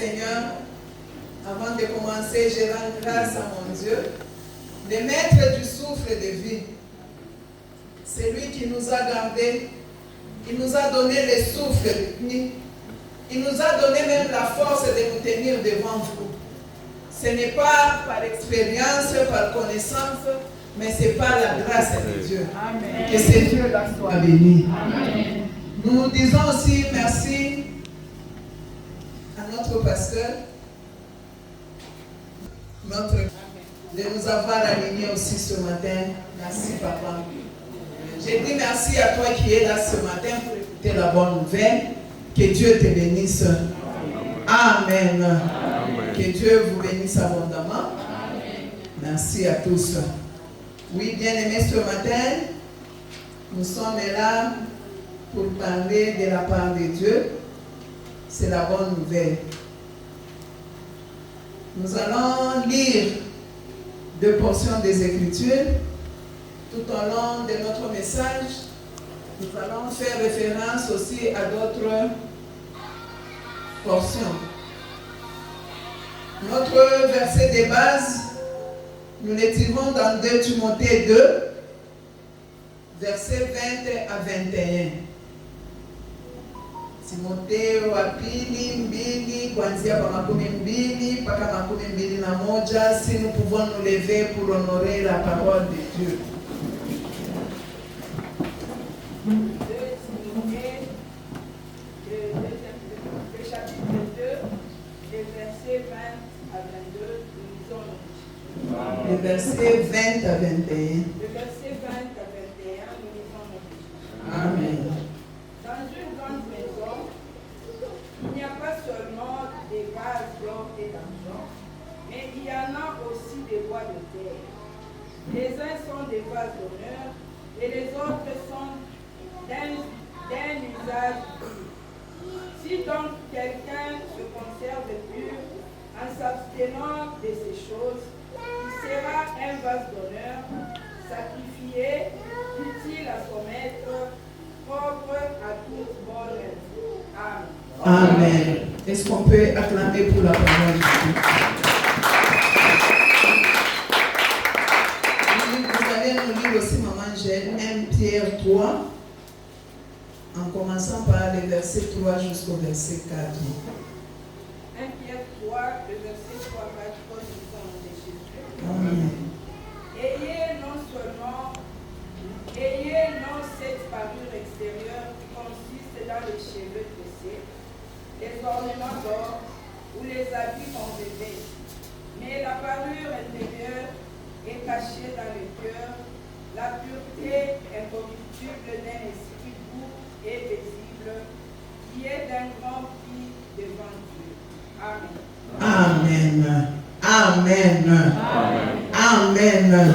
Seigneur, avant de commencer, je rends grâce à mon Dieu, le maître du souffle de vie. C'est lui qui nous a gardés. Il nous a donné le souffle de vie. Il nous a donné même la force de nous tenir devant vous. Ce n'est pas par expérience, par connaissance, mais c'est par la grâce de Dieu. Amen. Que ce Dieu-là soit béni. Amen. Nous disons aussi merci à notre pasteur, de nous avoir alignés aussi ce matin. Merci, papa. Je dis merci à toi qui es là ce matin pour écouter la bonne nouvelle. Que Dieu te bénisse. Amen. Amen. Que Dieu vous bénisse abondamment. Amen. Merci à tous. Oui, bien-aimés, ce matin, nous sommes là pour parler de la part de Dieu. C'est la bonne nouvelle. Nous allons lire 2 portions des Écritures. Tout au long de notre message, nous allons faire référence aussi à d'autres portions. Notre verset de base, nous le tirons dans 2 Timothée 2, versets 20 à 21. Timotheo wa pili mbili kuanzia kwa 12 mpaka 21. Si nous pouvons nous lever pour honorer la parole de Dieu. Le chapitre 2, les versets 20 à 22, nous lisons. Le verset 20 à 21. Le verset 20 à 21, nous lisons. Amen. Dans une grande maison, il n'y a pas seulement des vases d'or et d'argent, mais il y en a aussi des bois de terre. Les uns sont des vases d'honneur et les autres sont d'un usage pur. Si donc quelqu'un se conserve pur en s'abstenant de ces choses, il sera un vase d'honneur, sacrifié, utile à son maître, propre à toute bonne œuvre. Amen. Amen. Est-ce qu'on peut acclamer pour la parole de Dieu? Vous allez nous lire aussi, maman Gêne, 1 Pierre 3, en commençant par le verset 3 jusqu'au verset 4. 1 Pierre 3, le verset 3 va jusqu'au de Jésus. Amen. Ayez non cette parure extérieure qui consiste dans les cheveux tressés, les ornements d'or ou les habits enlevés, mais la parure intérieure est cachée dans le cœur, la pureté incorruptible d'un esprit pur et paisible, qui est d'un grand prix devant Dieu. Amen. Amen. Amen. Amen. Amen.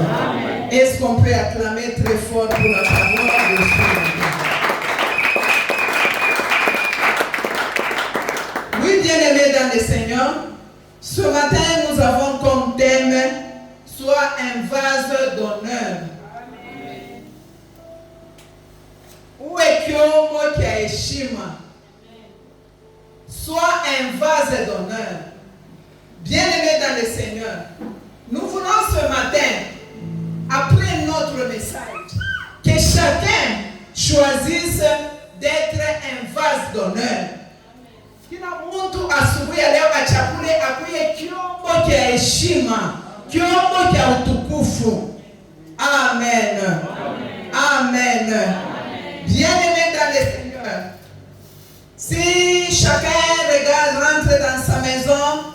Est-ce qu'on peut acclamer très fort pour la parole de Dieu? Oui, bien-aimés dans le Seigneur, ce matin nous avons comme thème soit un vase d'honneur. Amen. Où est Kyomo qui a heshima? Soit un vase d'honneur. Bien-aimés dans le Seigneur, nous voulons ce matin, après notre message, que chacun choisisse d'être un vase d'honneur. Kila mtu asubuhi ya leo achakule akuye kiombo cha heshima, kiombo cha utukufu. Amen. Amen. Bien-aimés dans le Seigneur, si chacun regarde, rentre dans sa maison,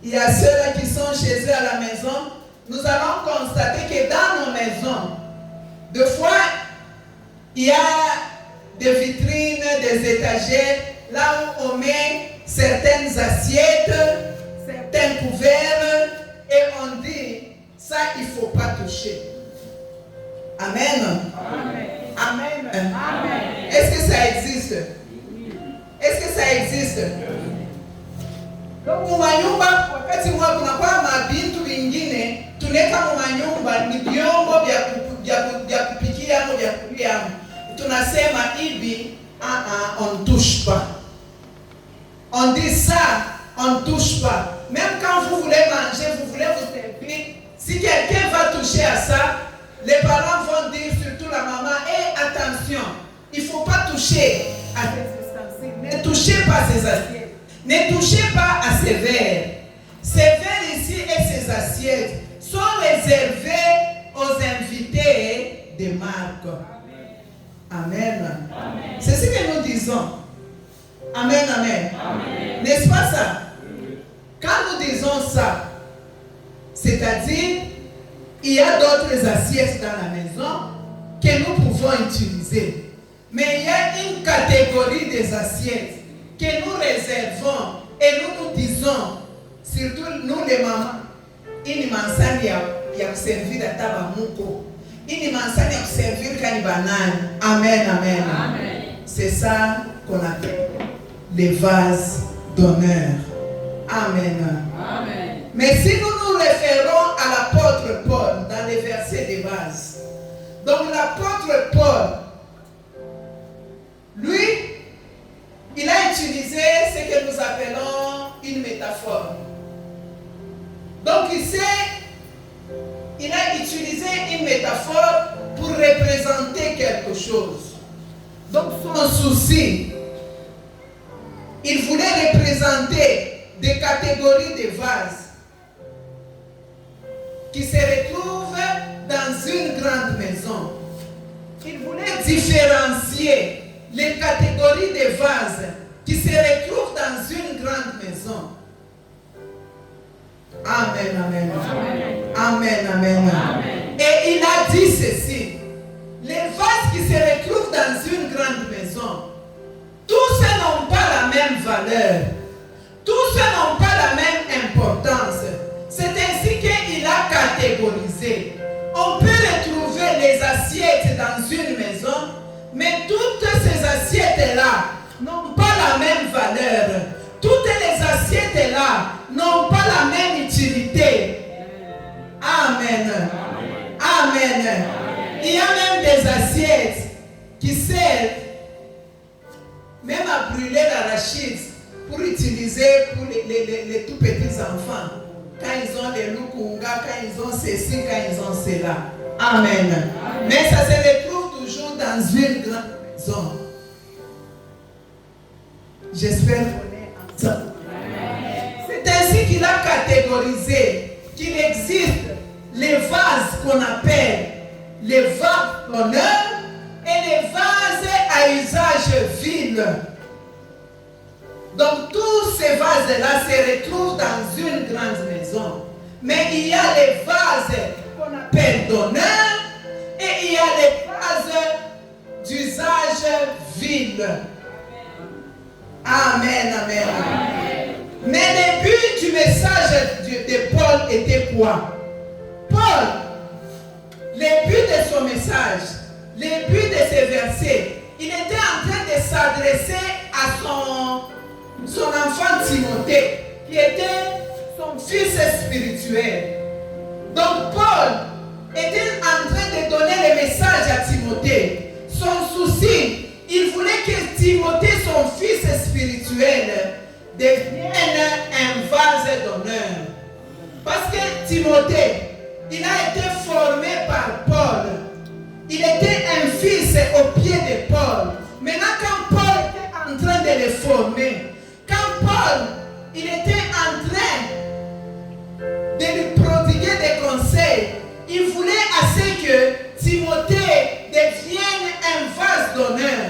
il y a ceux-là qui sont chez eux à la maison, nous allons constater que dans nos maisons, des fois, il y a des vitrines, des étagères, là où on met certaines assiettes, certains couverts, et on dit, ça, il ne faut pas toucher. Amen. Amen. Amen. Amen. Est-ce que ça existe? Est-ce que ça existe? Donc mumanyumba wakati mwa kunakuwa mabintu vingine tuneka mumanyumba ni vyombo vya kupikia ama vya kulia. Tunasema hivi on touche pas. On dit ça, on ne touche pas. Même quand vous voulez manger, vous voulez vous servir, si quelqu'un va toucher à ça, les parents vont dire, surtout la maman, attention, il ne faut pas toucher à ces ustensiles. Ne touchez pas ces assiettes. Ne touchez pas à ces verres. Ces verres ici et ces assiettes sont réservés aux invités de marque. Amen. Amen. C'est ce que nous disons. Amen, amen. Amen. N'est-ce pas ça? Quand nous disons ça, c'est-à-dire, il y a d'autres assiettes dans la maison que nous pouvons utiliser. Mais il y a une catégorie des assiettes que nous réservons et nous disons, surtout nous les mamans, il m'a enseigné à servir à tabamuko. Il m'a enseigné à servir canibanane. Amen, amen. Amen. C'est ça qu'on appelle les vases d'honneur. Amen. Amen. Mais si nous nous référons à l'apôtre Paul dans les versets de base, donc l'apôtre Paul, lui, il a utilisé ce que nous appelons une métaphore. Donc il a utilisé une métaphore pour représenter quelque chose. Donc son souci, il voulait représenter des catégories de vases qui se retrouvent dans une grande maison. Il voulait différencier les catégories de vases qui se retrouvent dans une grande maison. Amen, amen. Amen, amen, amen. Amen. Et il a dit ceci. Les vases qui se retrouvent dans une grande maison, tous n'ont pas la même valeur. Tous n'ont pas la même importance. C'est ainsi qu'il a catégorisé. On peut retrouver les assiettes dans une maison, mais toutes ces assiettes-là n'ont pas la même valeur. Toutes les assiettes-là n'ont pas la même utilité. Amen. Amen. Amen. Il y a même des assiettes qui servent même à brûler l'arachide pour utiliser pour les tout petits enfants. Quand ils ont les lukunga, quand ils ont ceci, quand ils ont cela. Amen. Amen. Mais ça se retrouve toujours dans une grande maison. J'espère qu'on est ensemble. C'est ainsi qu'il a catégorisé qu'il existe les vases qu'on appelle les vases d'honneur et les vases à usage vil. Donc tous ces vases-là se retrouvent dans une grande maison. Mais il y a les vases qu'on appelle d'honneur et il y a les vases d'usage vil. Amen, amen. Amen. Mais le but du message de Paul était quoi? Paul, le but de son message, le but de ces versets, il était en train de s'adresser à son enfant Timothée, qui était son fils spirituel. Donc Paul était en train de donner le message à Timothée. Son souci, il voulait que Timothée, son fils spirituel, devienne un vase d'honneur. Parce que Timothée, il a été formé par Paul. Il était un fils au pied de Paul. Maintenant, quand Paul était en train de le former, quand Paul, il était en train de lui prodiguer des conseils, il voulait assez que Timothée devienne un vase d'honneur.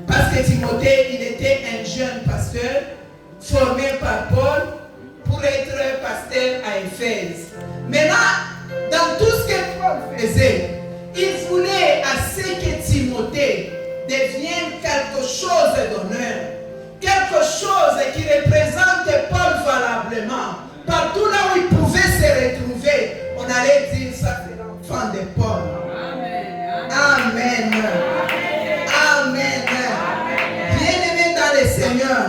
Parce que Timothée, il était un jeune pasteur formé par Paul pour être pasteur à Éphèse. Maintenant, dans tout ce que Paul faisait, il voulait assez que Timothée devienne quelque chose d'honneur. Quelque chose qui représente Paul valablement. Partout là où il pouvait se retrouver, on allait dire ça c'est l'enfant de Paul. Amen. Amen. Amen. Bien-aimé dans le Seigneur,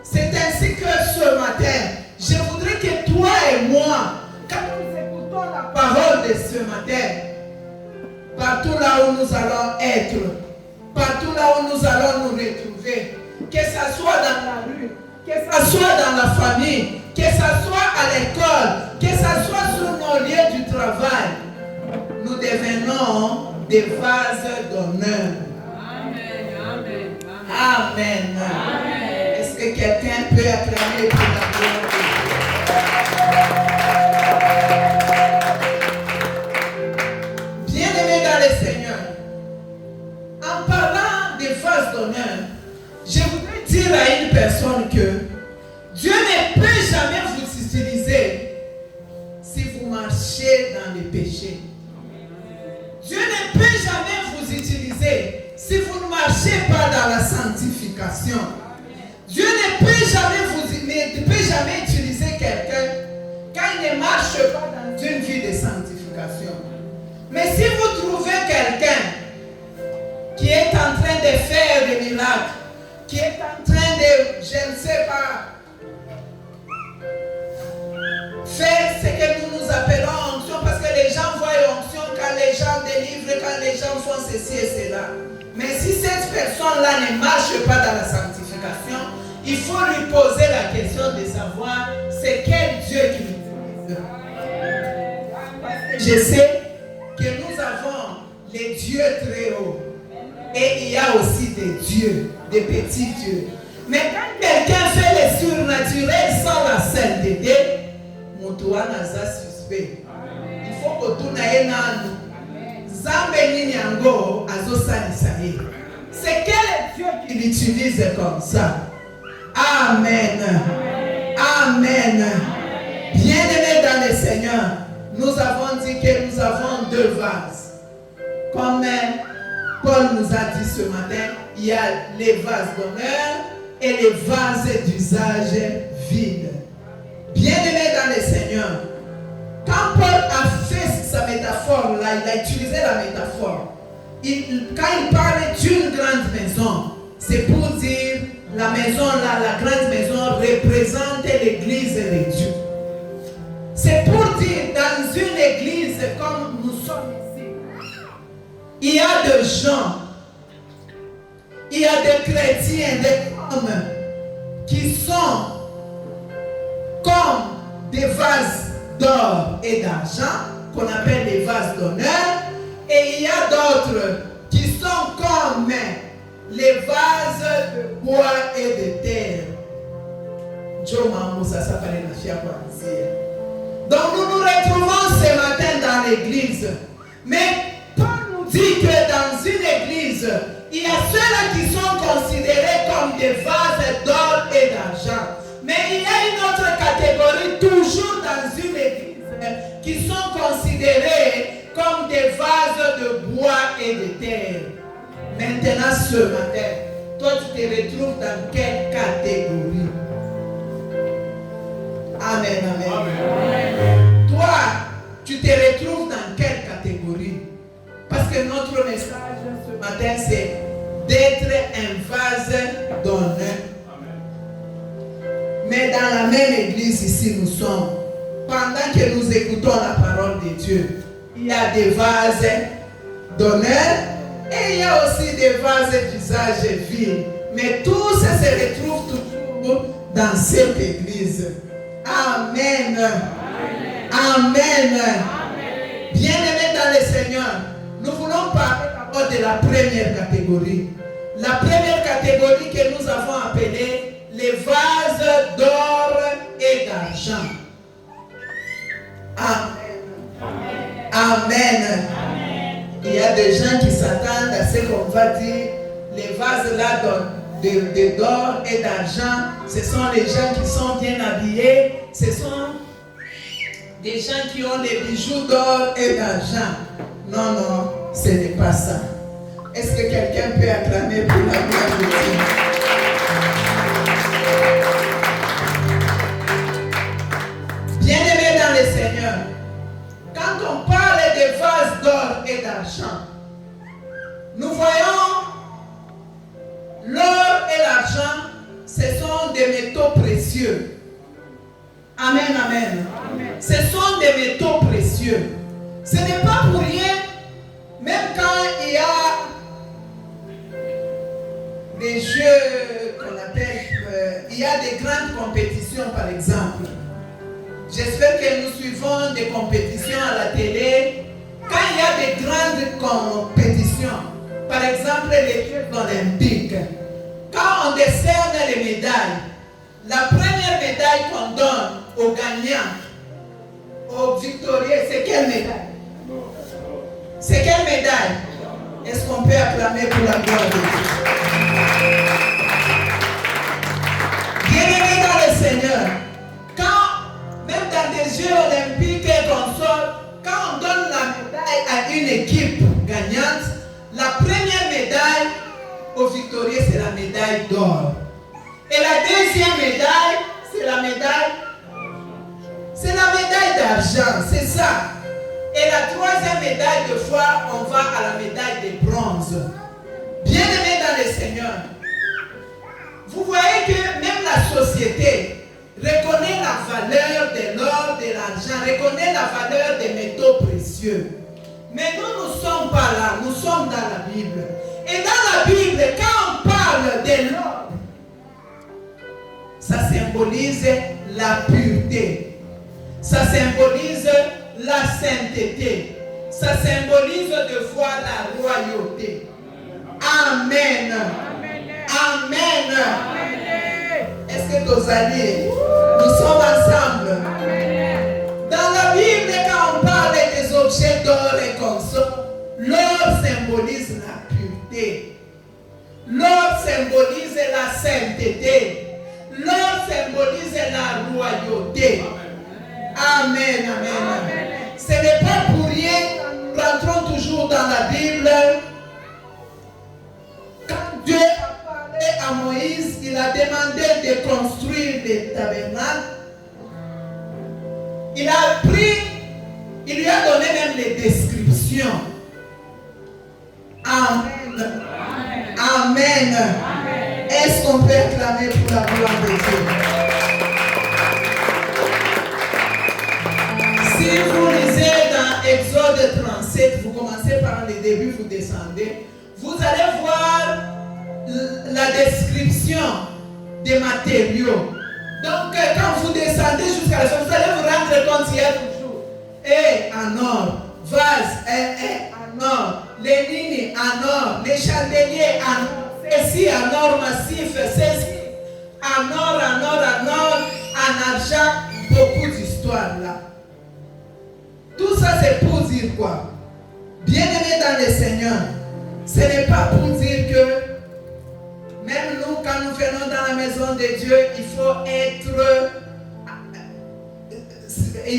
c'est ainsi que ce matin, je voudrais que toi et moi, quand nous écoutons la parole de ce matin, partout là où nous allons être, partout là où nous allons nous retrouver, que ce soit dans la rue, que ce soit dans la famille, que ce soit à l'école, que ce soit sur nos lieux du travail, nous devenons des vases d'honneur. Amen. Amen. Amen. Amen. Est-ce que quelqu'un peut acclamer pour la gloire de Dieu? Bien-aimés dans le Seigneur, en parlant des vases d'honneur, je voudrais dire à une personne que Dieu ne peut jamais vous utiliser si vous marchez dans le péché. Dieu ne peut jamais vous utiliser si vous ne marchez pas dans la sanctification. Dieu ne peut jamais utiliser quelqu'un quand il ne marche pas dans une vie de sanctification. Mais si vous trouvez quelqu'un qui est en train de faire des miracles, qui est en train de, je ne sais pas, faire ce que nous appelons onction, parce que les gens voient onction quand les gens délivrent, quand les gens font ceci et cela. Mais si cette personne-là ne marche pas dans la sanctification, il faut lui poser la question de savoir c'est quel Dieu qui l'utilise. Je sais que nous avons les dieux très hauts. Et il y a aussi des dieux, des petits dieux. Mais quand quelqu'un fait le surnaturel sans la sainteté, mon toit n'a pas suspect. Il faut que tout n'aille pas. C'est quel Dieu qui l'utilise comme ça? Amen. Amen. Bien-aimés dans le Seigneur, nous avons dit que nous avons deux vases. Comme Paul nous a dit ce matin, il y a les vases d'honneur et les vases d'usage vide. Bien-aimés dans le Seigneur, quand Paul a fait sa métaphore là, il a utilisé la métaphore. Quand il parlait d'une grande maison, c'est pour dire la maison là, la grande maison représente l'église de Dieu. C'est pour dire dans une église comme nous sommes ici, il y a des gens, il y a des chrétiens, des hommes qui sont comme des vases d'or et d'argent, qu'on appelle les vases d'honneur, et il y a d'autres qui sont comme les vases de bois et de terre. Donc nous nous retrouvons ce matin dans l'église. Mais Paul nous dit que dans une église, il y a ceux-là qui sont considérés comme des vases d'or et d'argent. Mais il y a une autre catégorie, toujours dans une église, qui sont considérés comme des vases de bois et de terre. Maintenant, ce matin, toi, tu te retrouves dans quelle catégorie? Amen, amen. Amen. Toi, tu te retrouves dans quelle catégorie? Parce que notre message ce matin, c'est d'être un vase d'honneur. Mais dans la même église ici, nous sommes. Pendant que nous écoutons la parole de Dieu, il y a des vases d'honneur et il y a aussi des vases d'usage vil. Mais tous se retrouvent toujours dans cette église. Amen. Amen. Amen. Bien-aimés dans le Seigneur, nous voulons parler d'abord de la première catégorie. La première catégorie que nous avons appelée les vases d'or et d'argent. Amen. Amen. Il y a des gens qui s'attendent à ce qu'on va dire. Les vases là d'or et d'argent, ce sont les gens qui sont bien habillés. Ce sont des gens qui ont des bijoux d'or et d'argent. Non, non, ce n'est pas ça. Est-ce que quelqu'un peut acclamer pour la gloire de Dieu? Bien-aimés dans le Seigneur, quand on parle des vases d'or et d'argent, nous voyons l'or et l'argent, ce sont des métaux précieux. Amen, amen. Amen. Ce sont des métaux précieux. Ce n'est pas pour rien, même quand il y a des jeux qu'on appelle il y a des grandes compétitions, par exemple. J'espère que nous suivons des compétitions à la télé. Quand il y a des grandes compétitions, par exemple les Jeux olympiques, quand on décerne les médailles, la première médaille qu'on donne aux gagnants, aux victorieux, c'est quelle médaille? C'est quelle médaille? Est-ce qu'on peut acclamer pour la gloire de Dieu? Bien-aimés dans le Seigneur, quand, même dans des Jeux olympiques et consorts, quand on donne la médaille à une équipe gagnante, la première médaille aux victorieux, c'est la médaille d'or. Et la deuxième médaille, c'est la médaille d'argent, c'est ça. Et la troisième médaille, de fois, on va à la médaille de bronze. Bien-aimés dans le Seigneur, vous voyez que même la société reconnaît la valeur de l'or, de l'argent, reconnaît la valeur des métaux précieux. Mais nous ne sommes pas là, nous sommes dans la Bible. Et dans la Bible, quand on parle de l'or, ça symbolise la pureté. Ça symbolise la sainteté. Ça symbolise de voir la royauté. Amen. Amen. Est-ce que tous allez? Nous sommes ensemble. Dans la Bible, quand on parle des objets d'or et consorts, l'or symbolise la pureté. L'or symbolise la sainteté. L'or symbolise la royauté. Amen, amen. Ce n'est pas pour rien, nous rentrons toujours dans la Bible. Quand Dieu a parlé à Moïse, il a demandé de construire des tabernacles. Il lui a donné même les descriptions. Amen. Amen. Est-ce qu'on peut acclamer pour la gloire de Dieu? Si vous lisez dans Exode 37, vous commencez par le début, vous descendez, vous allez voir la description des matériaux. Donc, quand vous descendez jusqu'à la fin, vous allez vous rendre compte qu'il y a toujours en or, vase en or, les lignes en or, les chandeliers en or, ceci en or massif, ceci en or, en argent, beaucoup d'histoires là. Tout ça c'est pour dire quoi? Bien-aimés dans le Seigneur, ce n'est pas pour dire que même nous, quand nous venons dans la maison de Dieu, il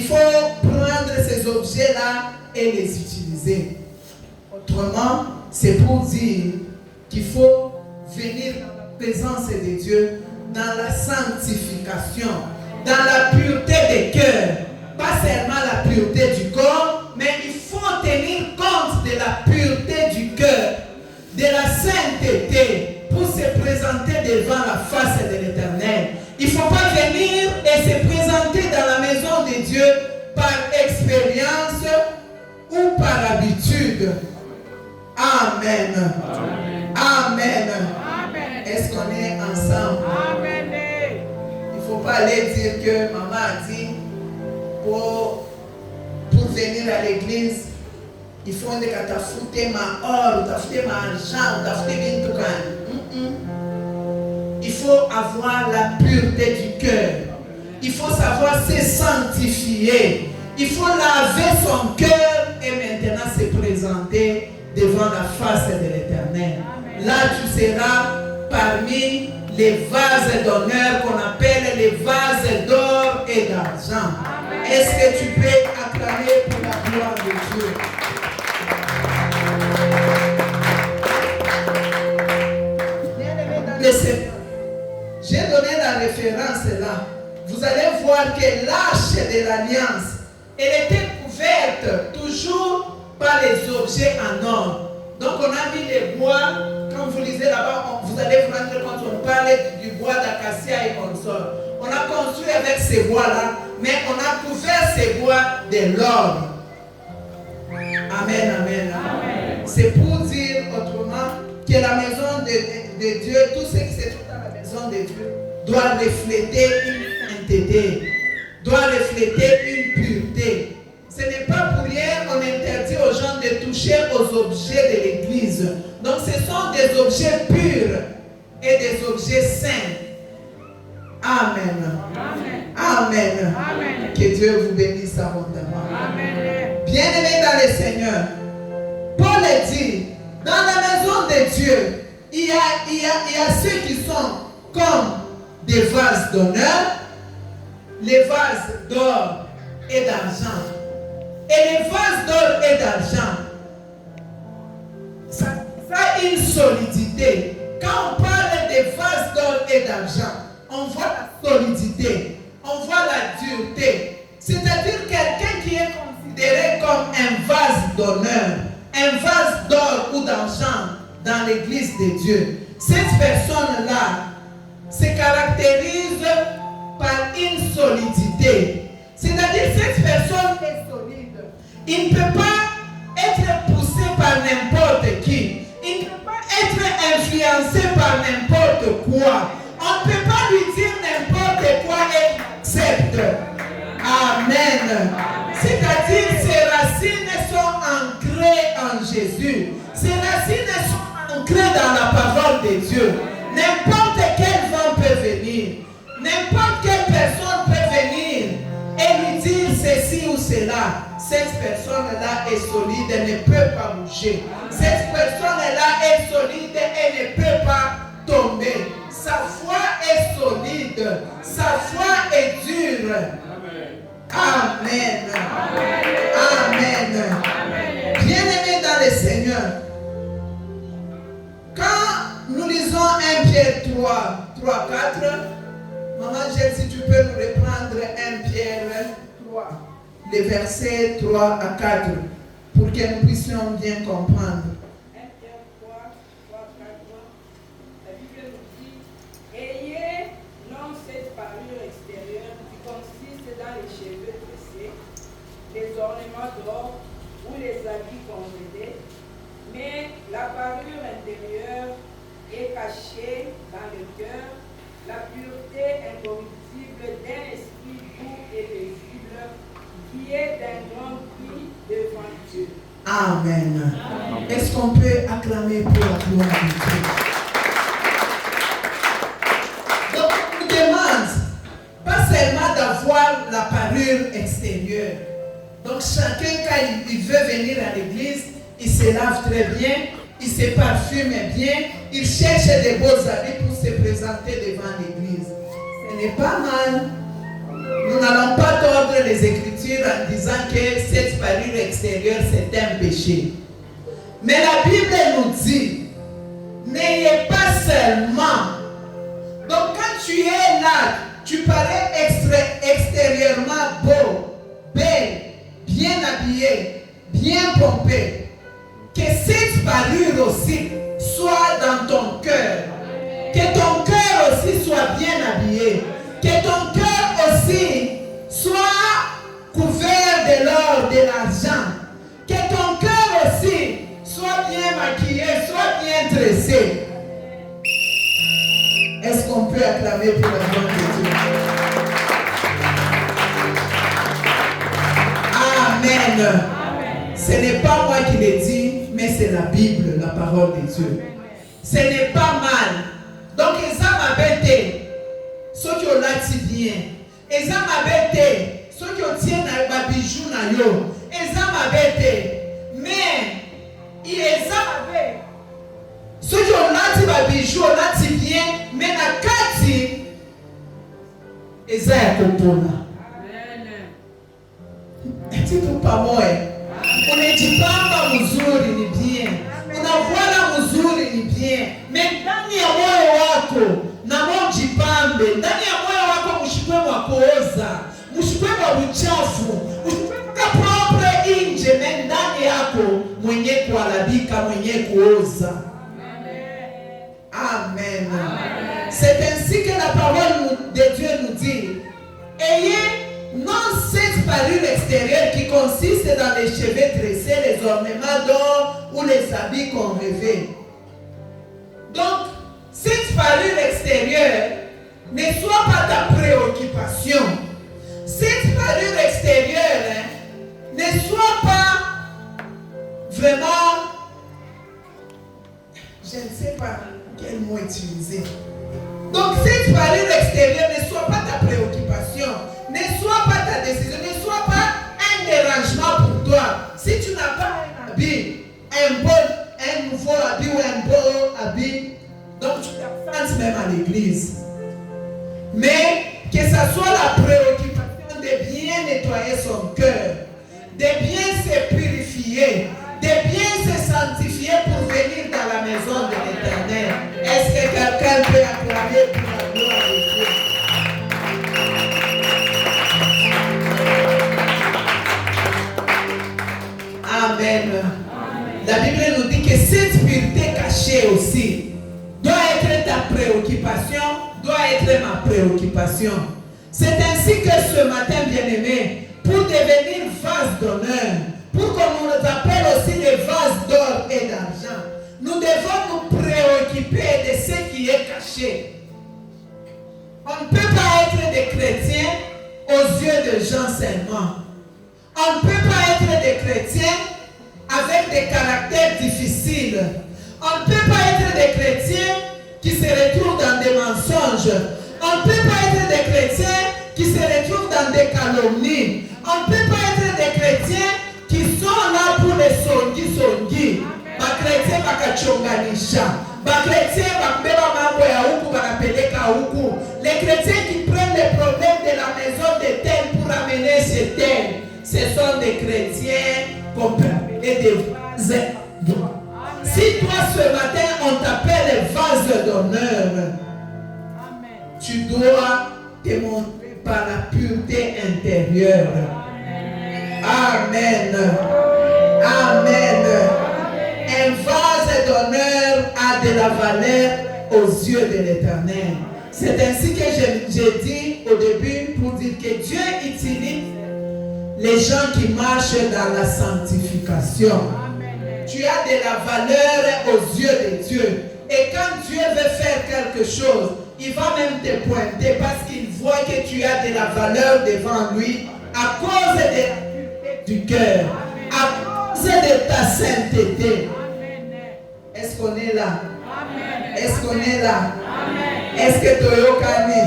faut prendre ces objets-là et les utiliser. Autrement, c'est pour dire qu'il faut venir dans la présence de Dieu, dans la sanctification, dans la pureté des cœurs. Pas seulement la pureté du corps, mais il faut tenir compte de la pureté du cœur, de la sainteté, pour se présenter devant la face de l'Éternel. Il ne faut pas venir et se présenter dans la maison de Dieu par expérience ou par habitude. Amen. Amen. Amen. Est-ce qu'on est ensemble? Amen. Il ne faut pas aller dire que maman a dit pour venir à l'église, il faut que tu aies ma or, tu aies ma argent, tu aies tout ça. Il faut avoir la pureté du cœur. Il faut savoir se sanctifier. Il faut laver son cœur et maintenant se présenter devant la face de l'Éternel. Là, tu seras parmi les vases d'honneur qu'on appelle les vases d'or et d'argent. Est-ce que tu peux acclamer pour la gloire de Dieu? Mais j'ai donné la référence là. Vous allez voir que l'arche de l'alliance, elle était couverte toujours par les objets en or. Donc on a mis les bois, quand vous lisez là-bas, vous allez vous rendre compte, on parle du bois d'acacia et consorts. On a construit avec ces bois-là, mais on a couvert ces bois de l'or. Amen, amen. C'est pour dire autrement que la maison de Dieu, tout ce qui se trouve dans la maison de Dieu, doit refléter une sainteté, doit refléter une pureté. Ce n'est pas pour rien qu'on interdit aux gens de toucher aux objets de l'église. Donc ce sont des objets purs et des objets saints. Amen. Amen. Amen. Amen. Que Dieu vous bénisse abondamment. Amen. Bien-aimés dans le Seigneur, Paul dit, dans la maison de Dieu, il y a ceux qui sont comme des vases d'honneur, les vases d'or et d'argent. Et les vases d'or et d'argent, ça a une solidité. Quand on parle des vases d'or et d'argent, on voit la solidité, on voit la dureté. C'est-à-dire quelqu'un qui est considéré comme un vase d'honneur, un vase d'or ou d'argent dans l'église de Dieu. Cette personne-là se caractérise par une solidité. C'est-à-dire cette personne est solide. Il ne peut pas être poussé par n'importe qui. Il ne peut pas être influencé par n'importe quoi. On ne peut pas lui dire n'importe quoi et il accepte. Amen. C'est-à-dire ses racines sont ancrées en Jésus. Ses racines sont ancrées dans la parole de Dieu. N'importe quel vent peut venir. N'importe quelle personne peut venir et lui dire ceci ou cela. Cette personne-là est solide, elle ne peut pas bouger. Cette personne-là est solide, elle ne peut pas tomber. Sa foi est solide, sa foi est dure. Amen. Amen. Bien-aimés dans le Seigneur, quand nous lisons 1 Pierre 3, 4, Maman Gilles, si tu peux nous reprendre 1 Pierre 3, les versets 3 à 4, pour que nous puissions bien comprendre. 1 Pierre 3, 4, la Bible nous dit, ayez non cette parure extérieure qui consiste dans les cheveux tressés, les ornements d'or ou les habits congelés, mais la parure intérieure est cachée dans le cœur, la pureté incorruptible d'un esprit doux et paisible, qui est d'un grand prix devant Dieu. Amen. Est-ce qu'on peut acclamer pour la gloire de Dieu? Donc, on nous demande pas seulement d'avoir la parure extérieure. Donc, chacun, quand il veut venir à l'église, il se lave très bien, il se parfume bien, il cherche des beaux habits pour se présenter devant l'église. Ce n'est pas mal. Nous n'allons pas tordre les Écritures en disant que cette parure extérieure, c'est un péché. Mais la Bible nous dit, n'ayez pas seulement. Donc quand tu es là, tu parais extérieurement beau, belle, bien habillé, bien pompé. Que cette parure aussi soit dans ton cœur. Que ton cœur aussi soit bien habillé. Que ton cœur aussi soit couvert de l'or, de l'argent. Que ton cœur aussi soit bien maquillé, soit bien dressé. Est-ce qu'on peut acclamer pour la gloire de Dieu? Amen. Ce n'est pas moi qui l'ai dit, mais c'est la Bible, la parole de Dieu. Ce n'est pas mal. Donc, ils ont m'appelé. Ceux qui ont lati bien, ils ont m'appelé. Ceux qui ont tient na bijou na yo, ils ont m'appelé. Mais ils ont m'appelé. Ceux qui ont lati bijou, lati bien, mais na kati, ils ont compona. C'est tout pas moi. Unajipamba mzuri ni bien, unavala mzuri ni bien, ndani ya moyo wako na mojipambe, ndani ya moyo wako mshikwe wa kuoza, mshikwe wa uchafu, mshikwe kwa propre nje, ndani yako mwenye kuharibika, mwenye kuoza. Amen. C'est ainsi que la parole de Dieu nous dit. Ayez non cette parure extérieure qui consiste dans les cheveux tressés, les ornements d'or ou les habits qu'on revêt. Donc, cette parure extérieure ne soit pas ta préoccupation. Cette parure extérieure ne soit pas vraiment, je ne sais pas quel mot utiliser. Donc cette parure extérieure ne soit pas ta préoccupation, ne soit pas ta décision, ne soit pas un dérangement pour toi. Si tu n'as pas un habit, un nouveau habit ou un beau habit, donc tu t'absentes même à l'église. Mais que ce soit la préoccupation de bien nettoyer son cœur, de bien se purifier, de bien se sanctifier pour venir dans la maison de l'Éternel. Est-ce que quelqu'un peut acclamer pour la gloire de Dieu? Amen. La Bible nous dit que cette pureté cachée aussi doit être ta préoccupation, doit être ma préoccupation. C'est ainsi que ce matin, bien-aimé, pour devenir vase d'honneur, pour qu'on nous appelle aussi les vases d'or et d'argent, nous devons nous préoccuper de ce qui est caché. On ne peut pas être des chrétiens aux yeux de gens seulement. On ne peut pas être des chrétiens avec des caractères difficiles. On ne peut pas être des chrétiens qui se retrouvent dans des mensonges. On ne peut pas être des chrétiens qui se retrouvent dans des calomnies. On ne peut pas être des chrétiens qui sont là pour les songi. Les chrétiens bakachonganisha. Les chrétiens qui prennent les problèmes de la maison de tel pour amener chez tel. Ce sont des chrétiens qu'on peut appeler des vases d'or. Si toi ce matin on t'appelle vase d'honneur, tu dois te montrer par la pureté intérieure. Amen. Amen. Un vase d'honneur a de la valeur aux yeux de l'Éternel. C'est ainsi que j'ai dit au début pour dire que Dieu utilise les gens qui marchent dans la sanctification. Tu as de la valeur aux yeux de Dieu. Et quand Dieu veut faire quelque chose, il va même te pointer parce qu'il voit que tu as de la valeur devant lui à cause de la pureté du cœur, à cause de ta sainteté. Est-ce qu'on est là? Est-ce qu'on est là? Est-ce que Toyokani?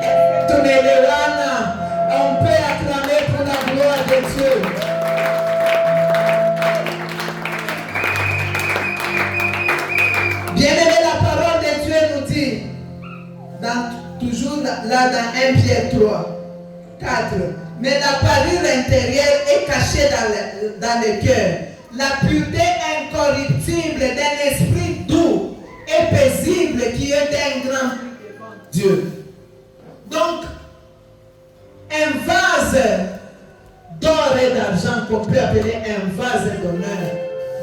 Est-ce que Tonelewana? On peut acclamer pour la gloire de Dieu. Bien-aimé, la parole de Dieu nous dit, toujours là dans 1 Pierre 3, 4, mais la parure intérieure est cachée dans le cœur. La pureté incorruptible d'un esprit doux et paisible qui est d'un grand Dieu. Donc, un vase d'or et d'argent qu'on peut appeler un vase d'honneur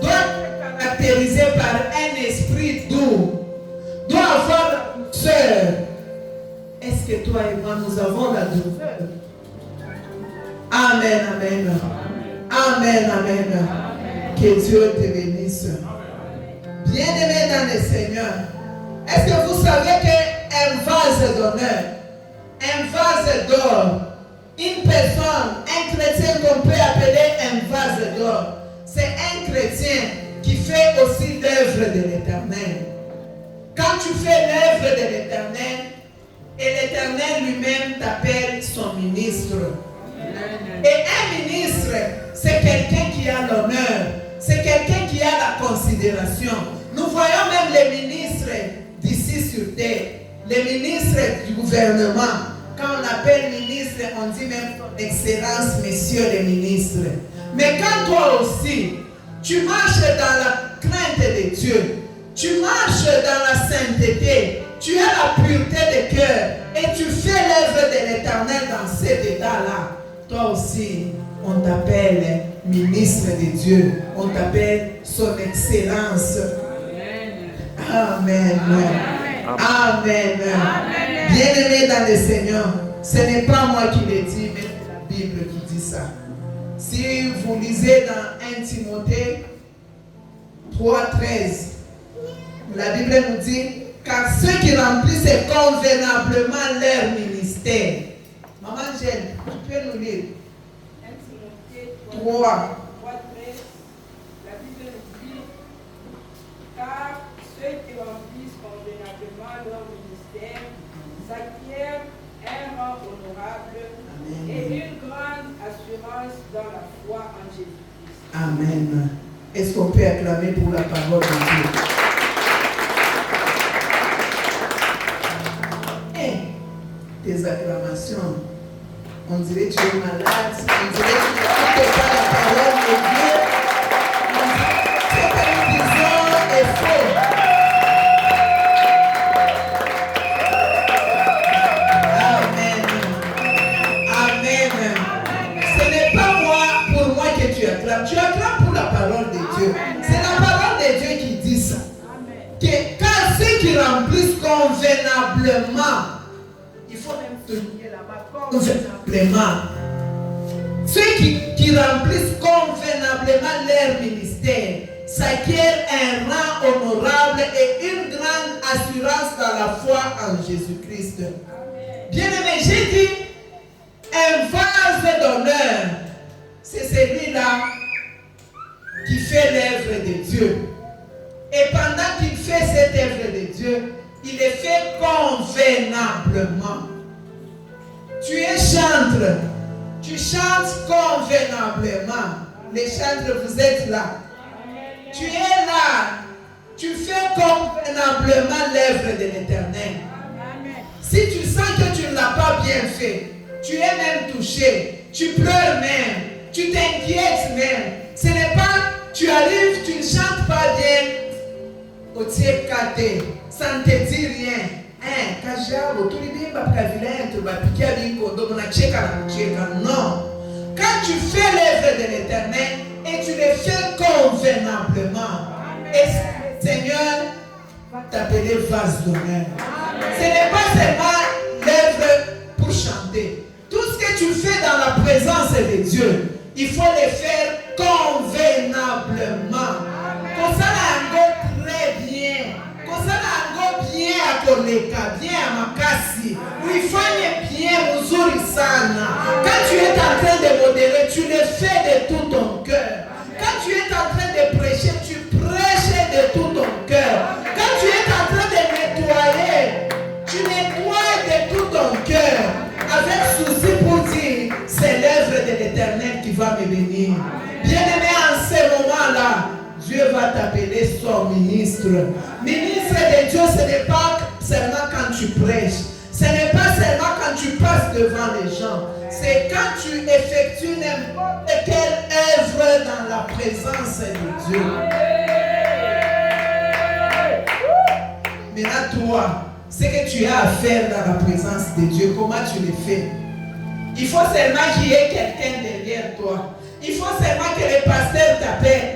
doit être caractérisé par un esprit doux, doit avoir la douceur. Est-ce que toi et moi nous avons la douceur? Amen, amen. Amen, amen. Que Dieu te bénisse. Bien-aimé dans le Seigneur, est-ce que vous savez qu'un vase d'honneur, un vase d'or, une personne, un chrétien qu'on peut appeler un vase d'or, c'est un chrétien qui fait aussi l'œuvre de l'Éternel. Quand tu fais l'œuvre de l'Éternel, et l'Éternel lui-même t'appelle son ministre. Et un ministre, c'est quelqu'un qui a l'honneur, c'est quelqu'un qui a la considération. Nous voyons même les ministres d'ici sur terre, les ministres du gouvernement. Quand on appelle ministre, on dit même son excellence, messieurs les ministres. Mais quand toi aussi, tu marches dans la crainte de Dieu, tu marches dans la sainteté, tu as la pureté de cœur et tu fais l'œuvre de l'Éternel dans cet état-là, toi aussi, on t'appelle ministre de Dieu, on t'appelle son excellence. Amen. Amen. Amen. Bien-aimé dans le Seigneur, ce n'est pas moi qui le dis, mais c'est la Bible qui dit ça. Si vous lisez dans 1 Timothée 3,13, la Bible nous dit, car car ceux qui remplissent convenablement leur ministère. Maman Angèle, tu peux nous lire 3. La Bible dit, car ceux qui remplissent convenablement leur ministère s'acquièrent un rang honorable. Amen. Et une grande assurance dans la foi en Jésus-Christ. Amen. Est-ce qu'on peut acclamer pour la parole de Dieu? Tes acclamations, on dirait que tu es malade, on dirait que tu n'écoutes pas la parole de Dieu. Ce que nous disons est faux. Amen. Amen. Ce n'est pas pour moi que tu acclames. Tu acclames pour la parole de Dieu. C'est la parole de Dieu qui dit ça. Que car ceux qui remplissent convenablement, il faut même souligner là-bas, convenablement. Ceux qui remplissent convenablement leur ministère s'acquièrent un rang honorable et une grande assurance dans la foi en Jésus-Christ. Bien-aimé, j'ai dit, un vase d'honneur, c'est celui-là qui fait l'œuvre de Dieu. Et pendant qu'il fait cette œuvre de Dieu, il est fait convenablement. Tu es chantre, tu chantes convenablement. Les chantres, vous êtes là. Tu es là, tu fais convenablement l'œuvre de l'Éternel. Si tu sens que tu ne l'as pas bien fait, tu es même touché, tu pleures même, tu t'inquiètes même. Ce n'est pas, tu arrives, tu ne chantes pas bien. Ça ne te dit rien. Non. Quand tu fais l'œuvre de l'Éternel et tu le fais convenablement, et le Seigneur va t'appeler vase d'honneur. Ce n'est pas seulement l'œuvre pour chanter. Tout ce que tu fais dans la présence de Dieu, il faut le faire convenablement. Comme ça, très bien. Comme ça, bien à Koleka, bien à Makasi. Oui, bien Muzuri Sana. Quand tu es en train de modérer, tu le fais de tout ton cœur. Quand tu es en train de prêcher, tu prêches de tout ton cœur. Quand tu es en train de nettoyer, tu nettoies de tout ton cœur. Avec souci pour dire, c'est l'œuvre de l'Éternel qui va me bénir. Bien-aimé, en ce moment-là, Dieu va t'appeler son ministre. Ministre de Dieu, ce n'est pas seulement quand tu prêches. Ce n'est pas seulement quand tu passes devant les gens. C'est quand tu effectues n'importe quelle œuvre dans la présence de Dieu. Maintenant, toi, ce que tu as à faire dans la présence de Dieu, comment tu le fais? Il faut seulement qu'il y ait quelqu'un derrière toi. Il faut seulement que le pasteur t'appelle.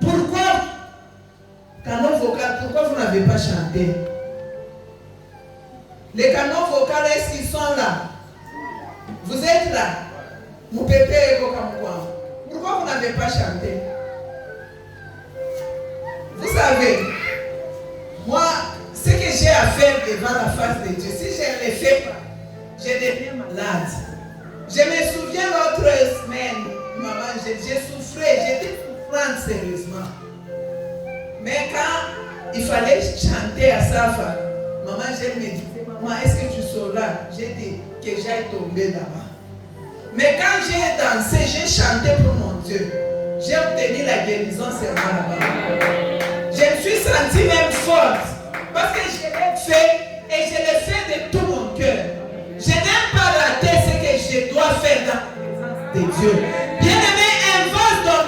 Pourquoi, canon vocal, pourquoi vous n'avez pas chanté? Les canons vocaux, est-ce qu'ils sont là? Vous êtes là? Mon pépé est comme quoi? Pourquoi vous n'avez pas chanté? Vous savez, moi, ce que j'ai à faire devant la face de Dieu, si je ne le fais pas, je deviens malade. Je me souviens l'autre semaine, maman, j'ai souffert, j'étais souffrante sérieusement. Mais quand il fallait chanter à Safa, maman, je me disais, maman, est-ce que tu sauras? J'ai dit que j'aille tomber là-bas. Mais quand j'ai dansé, j'ai chanté pour mon Dieu. J'ai obtenu la guérison seulement là-bas. Je me suis sentie même forte. Parce que je l'ai fait et je l'ai fait de tout mon cœur. Je n'ai pas raté ce que je dois faire dans la présence de Dieu. Bien-aimé, un vase doit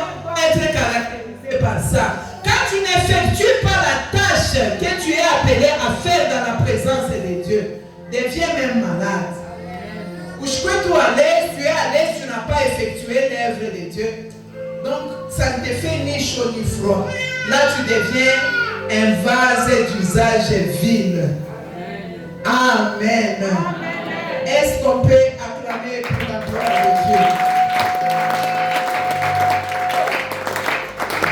être caractérisé par ça. Quand tu n'effectues pas la tâche que tu es appelé à faire dans la présence de Dieu, deviens même malade. Où je peux tu es à l'aise, tu n'as pas effectué l'œuvre de Dieu. Donc, ça ne te fait ni chaud ni froid. Là, tu deviens un vase d'usage vil. Amen. Est-ce qu'on peut acclamer pour la gloire de Dieu?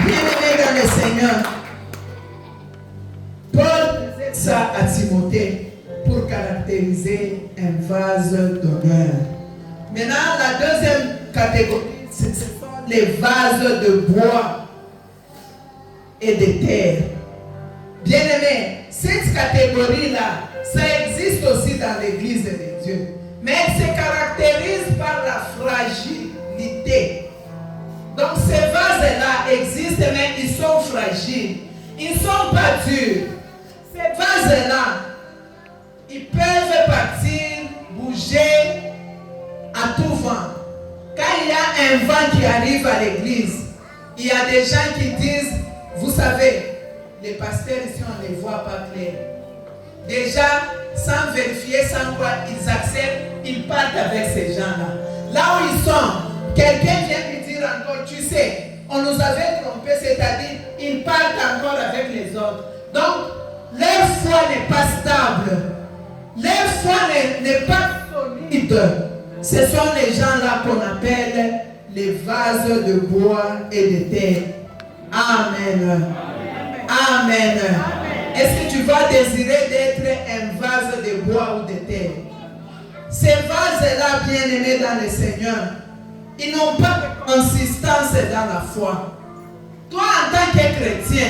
Bien-aimé dans le Seigneur, Paul disait ça à Maintenant, la deuxième catégorie, ce sont les vases de bois et de terre. Bien-aimés, cette catégorie-là, ça existe aussi dans l'église de Dieu. Mais elle se caractérise par la fragilité. Donc ces vases-là existent, mais ils sont fragiles. Ils ne sont pas durs. Ces vases-là, ils peuvent partir, bouger à tout vent. Quand il y a un vent qui arrive à l'église, il y a des gens qui disent, vous savez, les pasteurs ici, on ne les voit pas clair. Déjà, sans vérifier, sans quoi ils acceptent, ils partent avec ces gens-là. Là où ils sont, quelqu'un vient lui dire encore, tu sais, on nous avait trompés, c'est-à-dire, ils partent encore avec les autres. Donc, leur foi n'est pas stable. Leur foi n'est pas solide. Ce sont les gens-là qu'on appelle les vases de bois et de terre. Amen. Amen. Est-ce que tu vas désirer d'être un vase de bois ou de terre? Ces vases-là, bien-aimés dans le Seigneur, ils n'ont pas de consistance dans la foi. Toi, en tant que chrétien,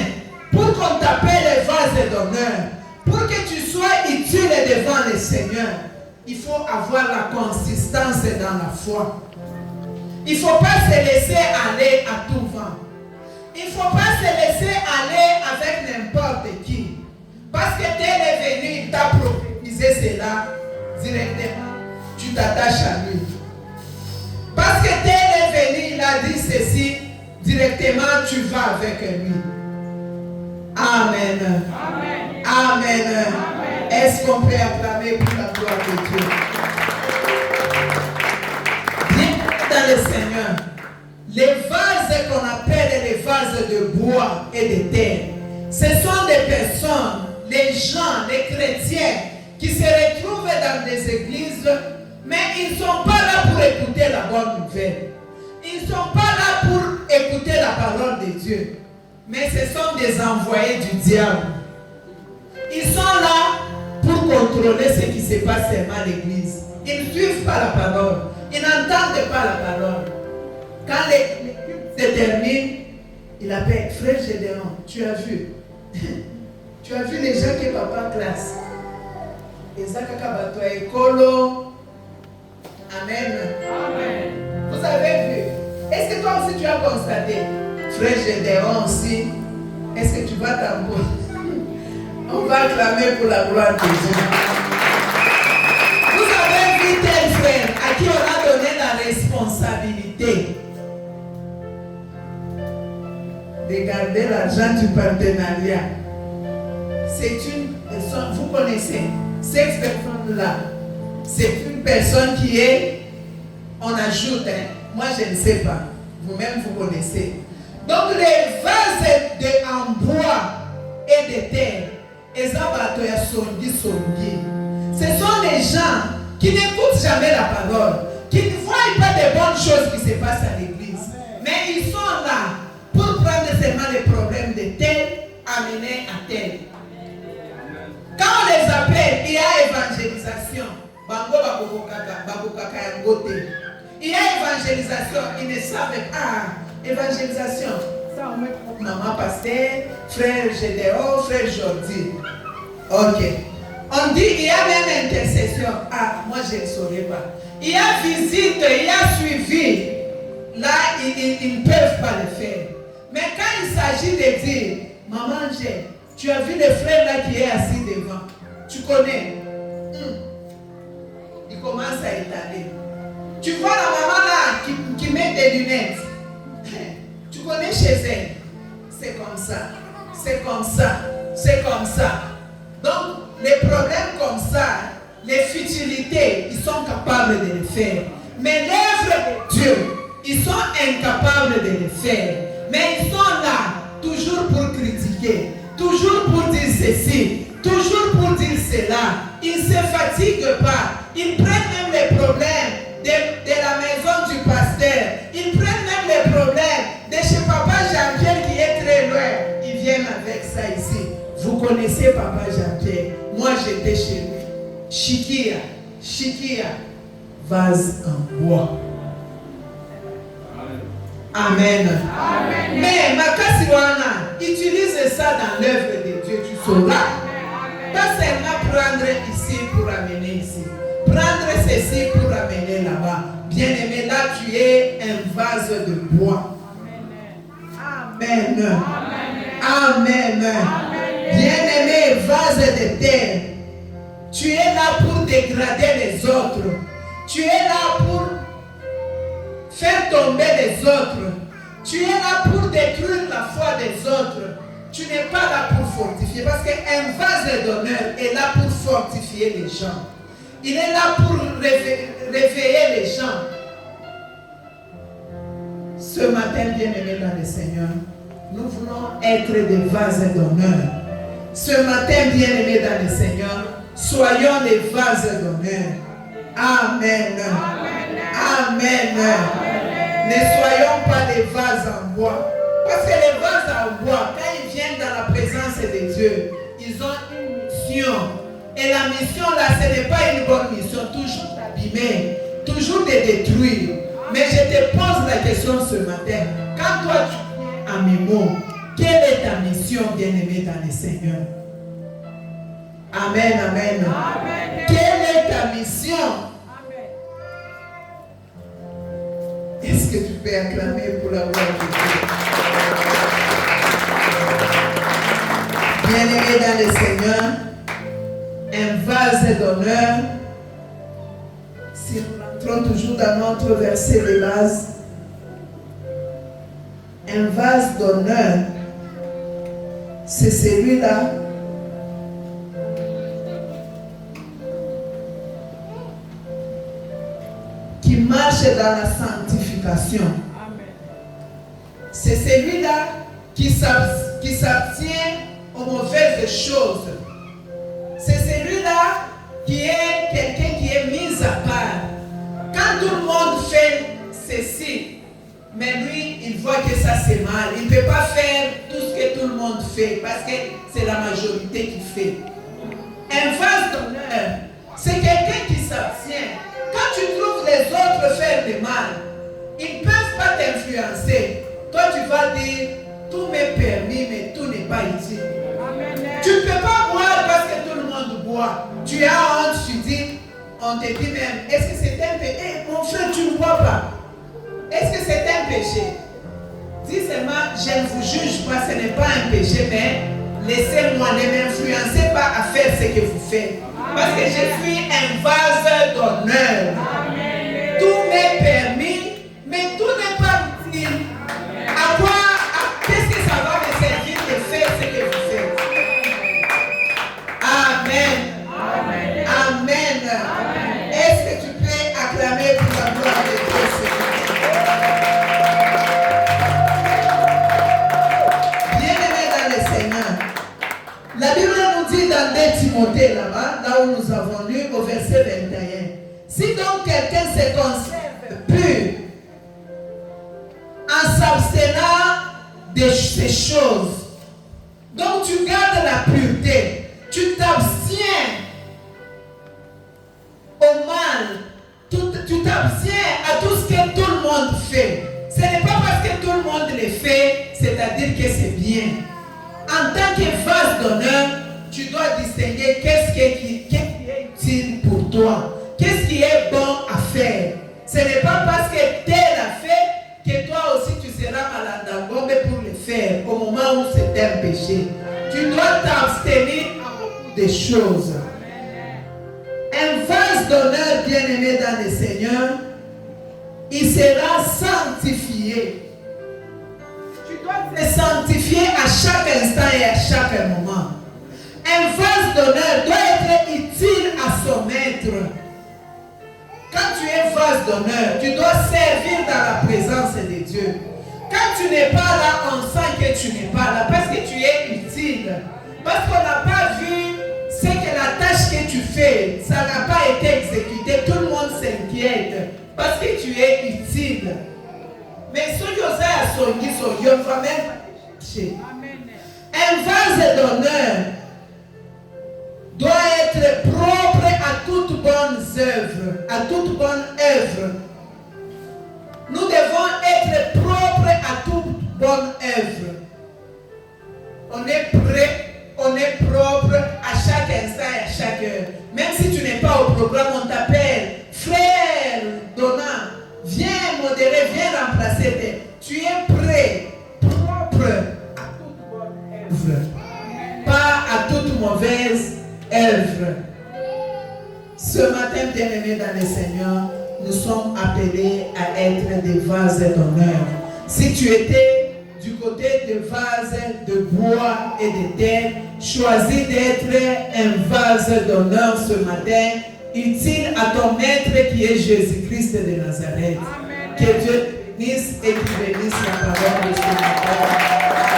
pour qu'on t'appelle vase d'honneur, pour que tu sois utile devant le Seigneur, il faut avoir la consistance dans la foi. Il ne faut pas se laisser aller à tout vent. Il ne faut pas se laisser aller avec n'importe qui. Parce que tel est venu, il t'a prophétisé cela directement. Tu t'attaches à lui. Parce que tel est venu, il a dit ceci, directement tu vas avec lui. Amen. Amen. Amen. Amen. Est-ce qu'on peut acclamer pour la gloire de Dieu? Bien dans le Seigneur, les vases qu'on appelle les vases de bois et de terre, ce sont des personnes, les gens, les chrétiens qui se retrouvent dans des églises, mais ils ne sont pas là pour écouter la bonne nouvelle. Ils ne sont pas là pour écouter la parole de Dieu. Mais ce sont des envoyés du diable. Ils sont là pour contrôler ce qui se passe à l'église. Ils ne suivent pas la parole. Ils n'entendent pas la parole. Quand les cultes se terminent, il appelle frère Gédéon. Tu as vu? Tu as vu les gens que papa classe? Amen. Amen. Vous avez vu? Est-ce que toi aussi tu as constaté? Frère Gédéon aussi. Est-ce que tu vas t'embrouiller? On va acclamer pour la gloire de Dieu. Vous avez vu tel frère à qui on a donné la responsabilité de garder l'argent du partenariat. C'est une personne, vous connaissez, cette personne-là, c'est une personne qui est, on ajoute, moi je ne sais pas, vous-même vous connaissez. Donc les vases en bois et de terre, ce sont les gens qui n'écoutent jamais la parole, qui ne voient pas de bonnes choses qui se passent à l'église. Mais ils sont là pour prendre seulement les problèmes de tel, amener à tel. Quand on les appelle, il y a évangélisation. Il y a évangélisation, ils ne savent pas. Évangélisation. Ça, on met maman pasteur, frère Gédéon, frère Jordi. Ok. On dit, il y a même intercession. Moi je ne saurais pas. Il y a visite, il y a suivi. Là, ils ne peuvent pas le faire. Mais quand il s'agit de dire, maman, tu as vu le frère là qui est assis devant. Tu connais. Il commence à étaler. Tu vois la maman là qui met des lunettes. Tu connais chez elle. C'est comme ça. C'est comme ça. C'est comme ça. Donc, les problèmes comme ça, les futilités, ils sont capables de le faire. Mais l'œuvre de Dieu, ils sont incapables de le faire. Mais ils sont là, toujours pour critiquer, toujours pour dire ceci, toujours pour dire cela. Ils ne se fatiguent pas. Ils prennent même les problèmes de la maison du pasteur. Ils prennent même les problèmes de chez papa Jean-Pierre qui est très loin. Ils viennent avec ça ici. Vous connaissez papa Jean-Pierre. Moi j'étais chez lui. Chikia. vase en bois. Amen. Amen. Mais Makasiwana utilise ça dans l'œuvre de Dieu, tu sauras. Pas seulement prendre ici pour amener ici. Prendre ceci pour amener là-bas. Bien-aimé, là tu es un vase de bois. Amen. Amen. Bien-aimé, vase de terre. Tu es là pour dégrader les autres. Tu es là pour faire tomber les autres. Tu es là pour détruire la foi des autres. Tu n'es pas là pour fortifier. Parce qu'un vase d'honneur est là pour fortifier les gens. Il est là pour réveiller les gens. Ce matin, bien-aimés dans le Seigneur, nous voulons être des vases d'honneur. Ce matin, bien-aimés dans le Seigneur, soyons des vases d'honneur. Amen. Amen. Ne soyons pas des vases en bois. Parce que les vases en bois, quand ils viennent dans la présence de Dieu, ils ont une mission. Et la mission là, ce n'est pas une bonne mission. Toujours d'abîmer, toujours de détruire. Mais je te pose la question ce matin. Quand toi tu es à mes mots, quelle est ta mission, bien-aimé dans le Seigneur? Amen, amen. Amen. Quelle est ta mission? Est-ce que tu peux acclamer pour la gloire de Dieu? Bien-aimé dans le Seigneur, un vase d'honneur. Si nous entrons toujours dans notre verset de base, un vase d'honneur, c'est celui-là qui marche dans la sanctification. C'est celui-là qui s'abstient aux mauvaises choses. C'est celui-là qui est quelqu'un qui est mis à part. Quand tout le monde fait ceci, mais lui, il voit que ça c'est mal. Il ne peut pas faire tout ce que tout le monde fait parce que c'est la majorité qui fait. Un vase d'honneur, c'est quelqu'un qui s'abstient. Quand tu trouves les autres faire du mal, ils ne peuvent pas t'influencer. Toi, tu vas dire, tout m'est permis, mais tout n'est pas utile. Tu ne peux pas boire parce que tout le monde boit. Tu as honte, tu dis, on te dit même, est-ce que c'est un péché? Hey, mon frère, tu ne bois pas. Est-ce que c'est un péché? Dis seulement, je ne vous juge pas, ce n'est pas un péché, mais laissez-moi, ne m'influencez pas à faire ce que vous faites. Parce que je suis un vase d'honneur. Tout m'est permis, mais tout n'est pas utile. À quoi, qu'est-ce que ça va me servir de faire ce que vous faites? Amen. Amen. Amen. Amen. Est-ce que tu peux acclamer pour la gloire de Dieu, Seigneur? Bien-aimé dans le Seigneur, la Bible nous dit dans 2 Timothée là-bas, là où nous avons lu au verset 21, si donc quelqu'un se conserve pur en s'abstenant de ces choses, donc tu gardes la pureté, tu t'abstiens au mal, tu t'abstiens à tout ce que tout le monde fait. Ce n'est pas parce que tout le monde le fait, c'est-à-dire que c'est bien. En tant que vase d'honneur, tu dois distinguer qu'est-ce qui est utile pour toi, qu'est-ce qui est bon à faire. Ce n'est pas parce que tel a fait que toi aussi tu seras malandangombe pour le faire au moment où c'est un péché. Tu dois t'abstenir à beaucoup de choses. Un vase d'honneur bien-aimé dans le Seigneur, il sera sanctifié. Tu dois te sanctifier à chaque instant et à chaque moment. Un vase d'honneur doit être utile à son maître. Quand tu es vase d'honneur, tu dois servir dans la présence de Dieu. Quand tu n'es pas là, on sent que tu n'es pas là parce que tu es utile. Parce qu'on n'a pas vu ce que la tâche que tu fais, ça n'a pas été exécuté. Tout le monde s'inquiète parce que tu es utile. Mais ceux qui osent à son guide, on va même chercher. Un vase d'honneur doit être propre à toute toutes bonnes œuvres, à toute bonne œuvre. Nous devons être propres à toute bonne œuvre. On est prêt, on est propre à chaque instant et à chaque heure. Même si tu n'es pas au programme, on t'appelle. Frère Donat, viens modérer, viens remplacer. Tu es prêt, propre à toute bonne œuvre. Pas à toute mauvaise œuvre. Ce matin, bien-aimés dans le Seigneur, nous sommes appelés à être des vases d'honneur. Si tu étais du côté des vases de bois et de terre, choisis d'être un vase d'honneur ce matin, utile à ton maître qui est Jésus-Christ de Nazareth. Amen. Que Dieu bénisse et qu'il bénisse la parole de ce matin.